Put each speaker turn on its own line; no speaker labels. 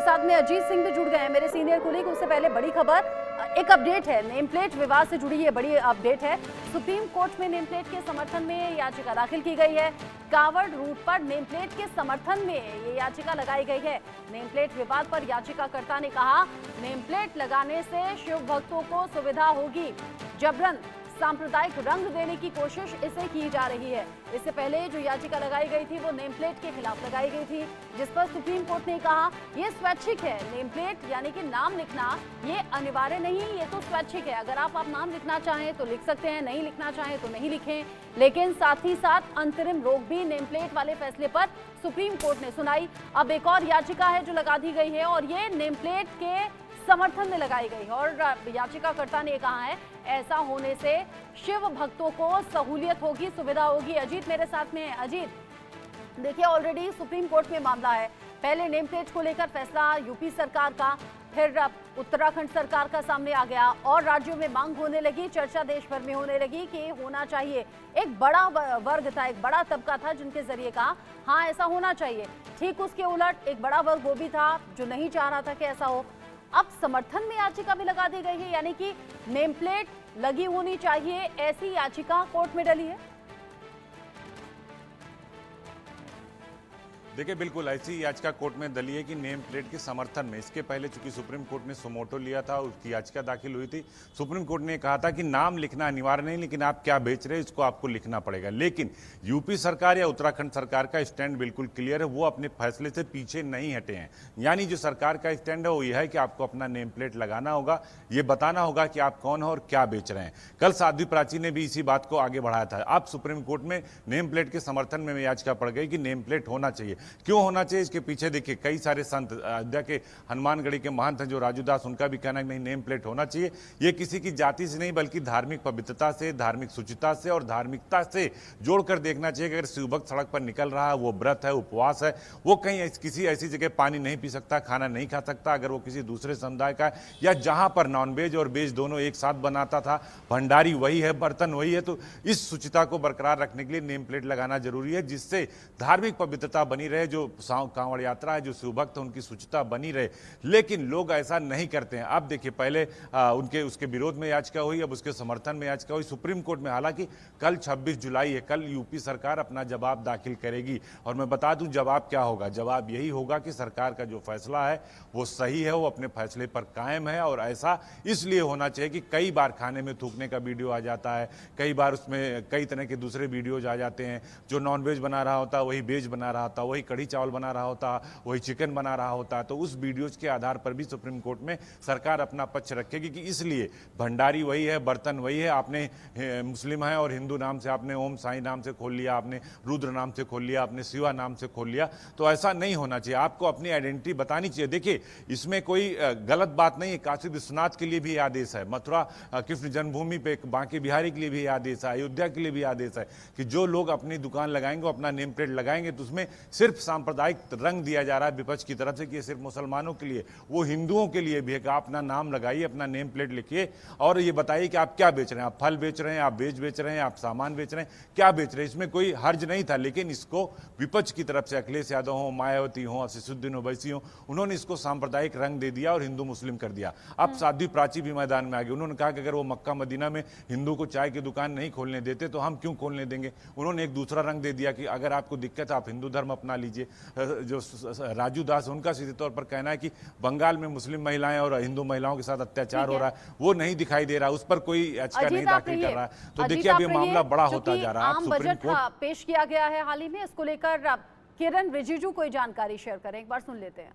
साथ में अजीत सिंह भी जुड़ गए हैं, मेरे सीनियर कोलीग। उससे पहले बड़ी खबर, एक अपडेट है, नेम प्लेट विवाद से जुड़ी ये बड़ी अपडेट है। सुप्रीम कोर्ट में नेम प्लेट के समर्थन में याचिका दाखिल की गई है। कावड़ रूट पर नेम प्लेट के समर्थन में ये याचिका लगाई गई है। नेम प्लेट विवाद पर याचिकाकर्ता ने कहा, नेम प्लेट लगाने से शिव भक्तों को सुविधा होगी, जबरन सांप्रदायिक रंग देने की कोशिश इसे की जा रही है। इससे पहले जो याचिका लगाई गई थी वो नेम प्लेट के खिलाफ लगाई गई थी, जिस पर सुप्रीम कोर्ट ने कहा ये स्वैच्छिक है। नेम प्लेट यानी कि नाम लिखना ये अनिवार्य नहीं, ये तो स्वैच्छिक है। अगर आप नाम लिखना चाहें तो लिख सकते हैं, नहीं लिखना चाहें तो नहीं लिखें। लेकिन साथ ही साथ अंतरिम रोक भी नेम प्लेट वाले फैसले पर सुप्रीम कोर्ट ने सुनाई। अब एक और याचिका है जो लगा दी गई है और ये नेम प्लेट के समर्थन में लगाई गई है और याचिकाकर्ता ने कहा है ऐसा होने से शिव भक्तों को सहूलियत होगी, सुविधा होगी। अजीत मेरे साथ में है। अजीत, देखिए ऑलरेडी सुप्रीम कोर्ट में मामला है। पहले नेम प्लेट को लेकर फैसला यूपी सरकार का, फिर उत्तराखंड सरकार का सामने आ गया और राज्यों में मांग होने लगी, चर्चा देश भर में होने लगी कि होना चाहिए। एक बड़ा वर्ग था, एक बड़ा तबका था जिनके जरिए कहा हाँ ऐसा होना चाहिए। ठीक उसके उलट एक बड़ा वर्ग वो भी था जो नहीं चाह रहा था कि ऐसा हो। अब समर्थन में याचिका भी लगा दी गई है, यानी कि नेम प्लेट लगी होनी चाहिए, ऐसी याचिका कोर्ट में डली है।
देखिए बिल्कुल ऐसी याचिका कोर्ट में दली है कि नेम प्लेट के समर्थन में। इसके पहले चूंकि सुप्रीम कोर्ट ने सुमोटो लिया था, उसकी याचिका दाखिल हुई थी। सुप्रीम कोर्ट ने कहा था कि नाम लिखना अनिवार्य नहीं, लेकिन आप क्या बेच रहे हैं इसको आपको लिखना पड़ेगा। लेकिन यूपी सरकार या उत्तराखंड सरकार का स्टैंड बिल्कुल क्लियर है, वो अपने फैसले से पीछे नहीं हटे हैं। यानी जो सरकार का स्टैंड है वो यह है कि आपको अपना नेम प्लेट लगाना होगा, ये बताना होगा कि आप कौन हो और क्या बेच रहे हैं। कल साध्वी प्राची ने भी इसी बात को आगे बढ़ाया था। अब सुप्रीम कोर्ट में नेम प्लेट के समर्थन में याचिका पड़ गई कि नेम प्लेट होना चाहिए। क्यों होना चाहिए, इसके पीछे देखिए कई सारे संत, अयोध्या के हनुमानगढ़ी के महंत हैं जो राजू दास, उनका भी कहना है कि नहीं नेम प्लेट होना चाहिए। ये किसी की जाति से नहीं बल्कि धार्मिक पवित्रता से, धार्मिक शुचिता से और धार्मिकता से जोड़कर देखना चाहिए कि अगर शिवभक्त सड़क पर निकल रहा है, वो व्रत है, उपवास है, वो कहीं किसी ऐसी जगह पानी नहीं पी सकता, खाना नहीं खा सकता, अगर वो किसी दूसरे समुदाय का है या जहां पर नॉनवेज और वेज दोनों एक साथ बनाता था, भंडारी वही है, बर्तन वही है, तो इस शुचिता को बरकरार रखने के लिए नेम प्लेट लगाना जरूरी है, जिससे धार्मिक पवित्रता बनी रहे, जो कांवड़ यात्रा है, जो शिवभक्त उनकी शुचिता बनी रहे। लेकिन लोग ऐसा नहीं करते हैं। अब देखिए पहले उसके विरोध में याचिका हुई, अब उसके समर्थन में याचिका हुई सुप्रीम कोर्ट में। हालांकि कल 26 जुलाई है, कल यूपी सरकार अपना जवाब दाखिल करेगी और मैं बता दूं जवाब क्या होगा। जवाब यही होगा कि सरकार का जो फैसला है वो सही है, वो अपने फैसले पर कायम है और ऐसा इसलिए होना चाहिए कि कई बार खाने में थूकने का वीडियो आ जाता है, कई बार उसमें कई तरह के दूसरे वीडियोज आ जाते हैं। जो नॉनवेज बना रहा होता है वही वेज बना रहा होता, वही कढ़ी चावल बना रहा होता, वही चिकन बना रहा होता। तो उस वीडियोज के आधार पर भी सुप्रीम कोर्ट में सरकार अपना पक्ष रखेगी कि इसलिए भंडारी वही है, बर्तन वही है, आपने मुस्लिम है और हिंदू नाम से आपने ओम साईं नाम से खोल लिया, आपने रुद्र नाम से खोल लिया, आपने शिवा नाम से खोल लिया, तो ऐसा नहीं होना चाहिए। आपको अपनी आइडेंटिटी बतानी चाहिए। देखिए इसमें कोई गलत बात नहीं है, काशी विश्वनाथ के लिए भी आदेश है, मथुरा कृष्ण जन्मभूमि पे बांके बिहारी के लिए भी आदेश है, अयोध्या के लिए भी आदेश है कि जो लोग अपनी दुकान लगाएंगे, अपना नेम प्लेट लगाएंगे तो उसमें सिर्फ सांप्रदायिक रंग दिया जा रहा है विपक्ष की तरफ से कि सिर्फ मुसलमानों के लिए, वो हिंदुओं के लिए भी है कि आप अपना नाम लगाइए, अपना नेम प्लेट लिखिए और ये बताइए कि आप क्या बेच रहे हैं। आप फल बेच रहे हैं, आप वेज बेच रहे हैं, आप सामान बेच रहे हैं, क्या बेच रहे हैं, इसमें कोई हर्ज नहीं था। लेकिन इसको विपक्ष की तरफ से अखिलेश यादव हो, मायावती हो, असीसुद्दीन ओवैसी हो, उन्होंने इसको सांप्रदायिक रंग दे दिया और हिंदू मुस्लिम कर दिया। अब साध्वी प्राची भी मैदान में आ गई। उन्होंने कहा कि अगर वो मक्का मदीना में हिंदू को चाय की दुकान नहीं खोलने देते तो हम क्यों खोलने देंगे। उन्होंने एक दूसरा रंग दे दिया कि अगर आपको दिक्कत है आप हिंदू धर्म अपना लीजिए। जो राजू दास उनका सीधे तौर पर कहना है कि बंगाल में मुस्लिम महिलाएं और हिंदू महिलाओं के साथ अत्याचार हो रहा है, वो नहीं दिखाई दे रहा, उस पर कोई याचिका नहीं दाखिल कर रहा है। तो देखिए अब ये मामला बड़ा होता जा रहा है।
आम बजट पेश किया गया है हाल ही में, इसको लेकर किरण रिजिजू कोई जानकारी शेयर करें, एक बार सुन लेते हैं।